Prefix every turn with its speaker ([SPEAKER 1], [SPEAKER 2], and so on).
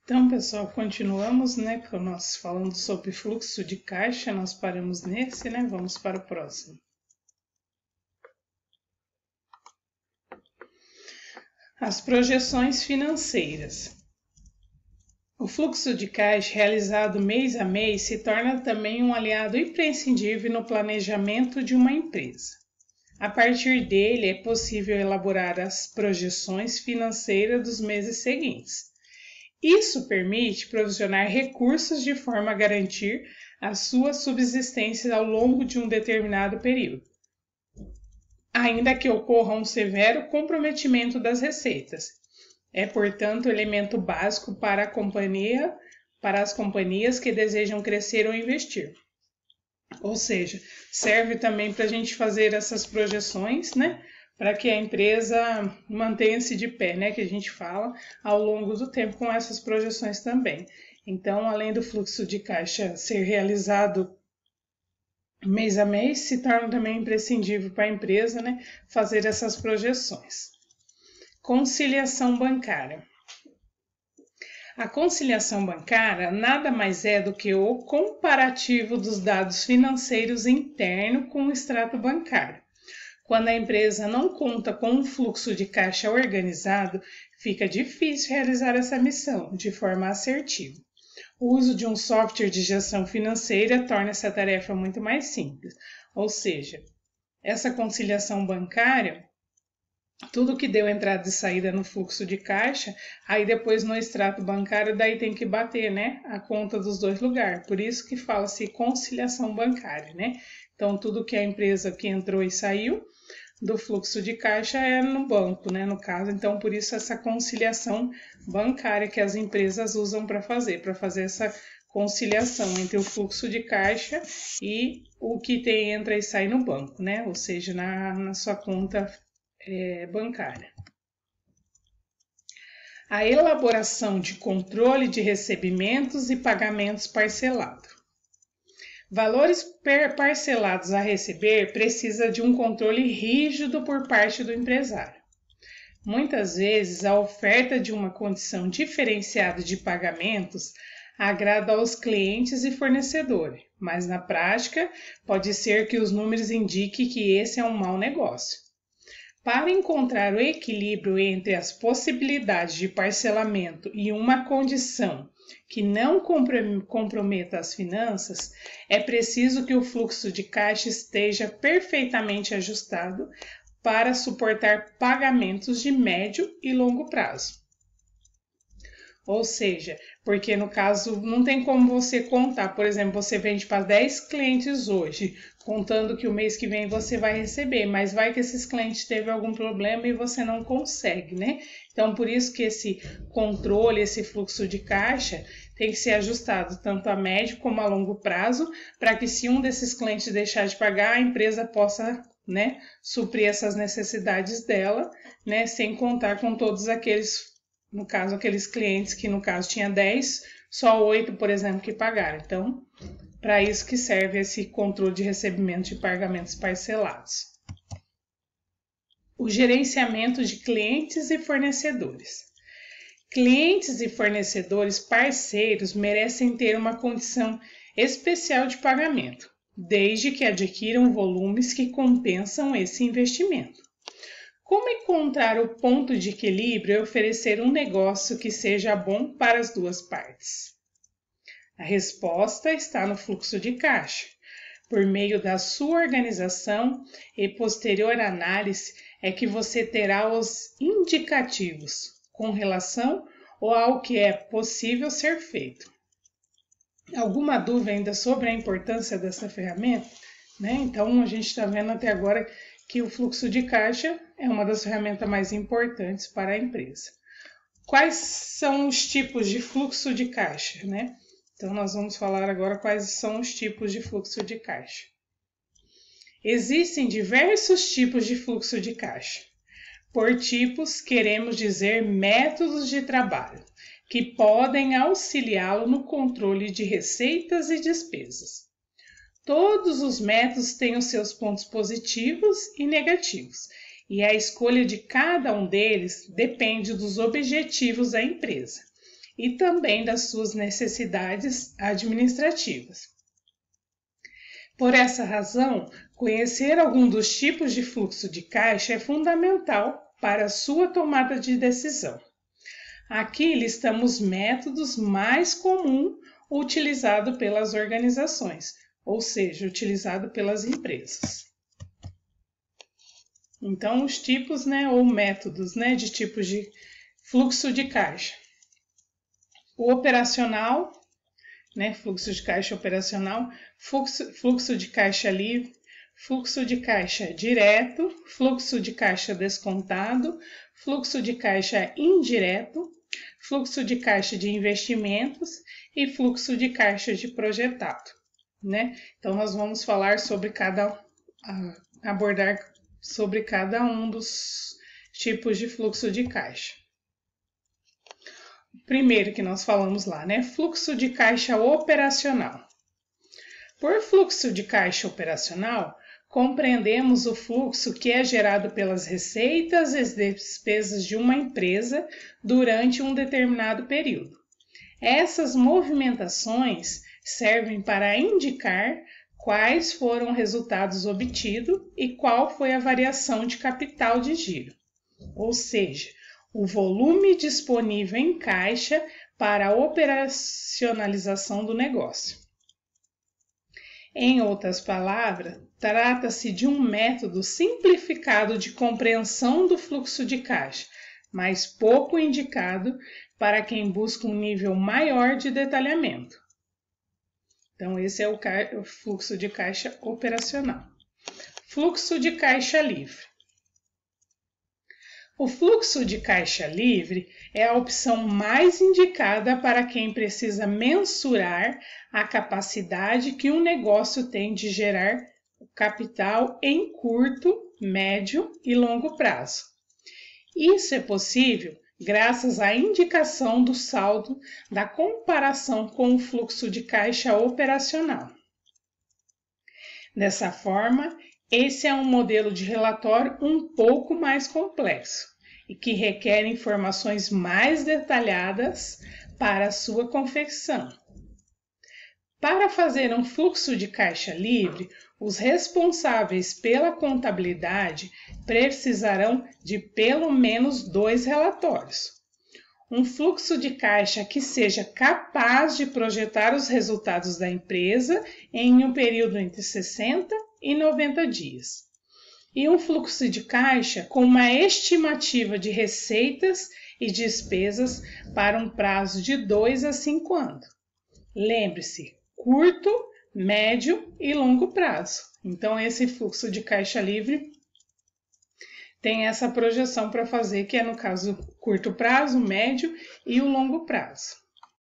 [SPEAKER 1] Então, pessoal, continuamos, né, com nós falando sobre fluxo de caixa, nós paramos nesse, né, vamos para o próximo. As projeções financeiras. O fluxo de caixa realizado mês a mês se torna também um aliado imprescindível no planejamento de uma empresa. A partir dele é possível elaborar as projeções financeiras dos meses seguintes. Isso permite provisionar recursos de forma a garantir a sua subsistência ao longo de um determinado período, ainda que ocorra um severo comprometimento das receitas. É, portanto, elemento básico para as companhias que desejam crescer ou investir. Ou seja, serve também para a gente fazer essas projeções, né? Para que a empresa mantenha-se de pé, né? Que a gente fala ao longo do tempo com essas projeções também. Então, além do fluxo de caixa ser realizado mês a mês, se torna também imprescindível para a empresa, né? Fazer essas projeções. Conciliação bancária. A conciliação bancária nada mais é do que o comparativo dos dados financeiros internos com o extrato bancário. Quando a empresa não conta com um fluxo de caixa organizado, fica difícil realizar essa missão de forma assertiva. O uso de um software de gestão financeira torna essa tarefa muito mais simples. Ou seja, essa conciliação bancária, tudo que deu entrada e saída no fluxo de caixa, aí depois no extrato bancário, daí tem que bater, né, a conta dos dois lugares. Por isso que fala-se conciliação bancária, né? Então, tudo que a empresa que entrou e saiu do fluxo de caixa é no banco, né, no caso. Então, por isso essa conciliação bancária que as empresas usam para fazer essa conciliação entre o fluxo de caixa e o que entra e sai no banco, né? Ou seja, na sua conta bancária. A elaboração de controle de recebimentos e pagamentos parcelados. Valores parcelados a receber precisa de um controle rígido por parte do empresário. Muitas vezes, a oferta de uma condição diferenciada de pagamentos agrada aos clientes e fornecedores, mas na prática pode ser que os números indiquem que esse é um mau negócio. Para encontrar o equilíbrio entre as possibilidades de parcelamento e uma condição que não comprometa as finanças, é preciso que o fluxo de caixa esteja perfeitamente ajustado para suportar pagamentos de médio e longo prazo. Ou seja, porque no caso não tem como você contar, por exemplo, você vende para 10 clientes hoje, contando que o mês que vem você vai receber, mas vai que esses clientes teve algum problema e você não consegue, né? Então, por isso que esse controle, esse fluxo de caixa tem que ser ajustado tanto a médio como a longo prazo, para que se um desses clientes deixar de pagar, a empresa possa, né, suprir essas necessidades dela, né, sem contar com todos aqueles, no caso, aqueles clientes que no caso tinha 10, só 8, por exemplo, que pagaram. Então, para isso que serve esse controle de recebimento de pagamentos parcelados. O gerenciamento de clientes e fornecedores. Clientes e fornecedores parceiros merecem ter uma condição especial de pagamento, desde que adquiram volumes que compensam esse investimento. Como encontrar o ponto de equilíbrio e oferecer um negócio que seja bom para as duas partes? A resposta está no fluxo de caixa. Por meio da sua organização e posterior análise é que você terá os indicativos com relação ao que é possível ser feito. Alguma dúvida ainda sobre a importância dessa ferramenta? Né? Então, a gente está vendo até agora que o fluxo de caixa é uma das ferramentas mais importantes para a empresa. Quais são os tipos de fluxo de caixa, né? Então, nós vamos falar agora quais são os tipos de fluxo de caixa. Existem diversos tipos de fluxo de caixa. Por tipos, queremos dizer métodos de trabalho, que podem auxiliá-lo no controle de receitas e despesas. Todos os métodos têm os seus pontos positivos e negativos, e a escolha de cada um deles depende dos objetivos da empresa. e também das suas necessidades administrativas. Por essa razão, conhecer algum dos tipos de fluxo de caixa é fundamental para a sua tomada de decisão. Aqui listamos métodos mais comuns utilizados pelas organizações, ou seja, utilizado pelas empresas. Então, os tipos, ou métodos, de tipos de fluxo de caixa. O operacional, fluxo de caixa operacional, fluxo de caixa livre, fluxo de caixa direto, fluxo de caixa descontado, fluxo de caixa indireto, fluxo de caixa de investimentos e fluxo de caixa de projetado, Então, nós vamos falar sobre abordar sobre cada um dos tipos de fluxo de caixa. Primeiro que nós falamos lá, fluxo de caixa operacional. Por fluxo de caixa operacional, compreendemos o fluxo que é gerado pelas receitas e despesas de uma empresa durante um determinado período. Essas movimentações servem para indicar quais foram os resultados obtidos e qual foi a variação de capital de giro, ou seja, o volume disponível em caixa para a operacionalização do negócio. Em outras palavras, trata-se de um método simplificado de compreensão do fluxo de caixa, mas pouco indicado para quem busca um nível maior de detalhamento. Então, esse é o fluxo de caixa operacional. Fluxo de caixa livre. O fluxo de caixa livre é a opção mais indicada para quem precisa mensurar a capacidade que um negócio tem de gerar capital em curto, médio e longo prazo. Isso é possível graças à indicação do saldo da comparação com o fluxo de caixa operacional. Dessa forma, esse é um modelo de relatório um pouco mais complexo e que requer informações mais detalhadas para a sua confecção. Para fazer um fluxo de caixa livre, os responsáveis pela contabilidade precisarão de pelo menos 2 relatórios. Um fluxo de caixa que seja capaz de projetar os resultados da empresa em um período entre 60 e 90 dias. E um fluxo de caixa com uma estimativa de receitas e despesas para um prazo de 2 a 5 anos. Lembre-se, curto, médio e longo prazo. Então, esse fluxo de caixa livre tem essa projeção para fazer, que é no caso curto prazo, médio e o longo prazo.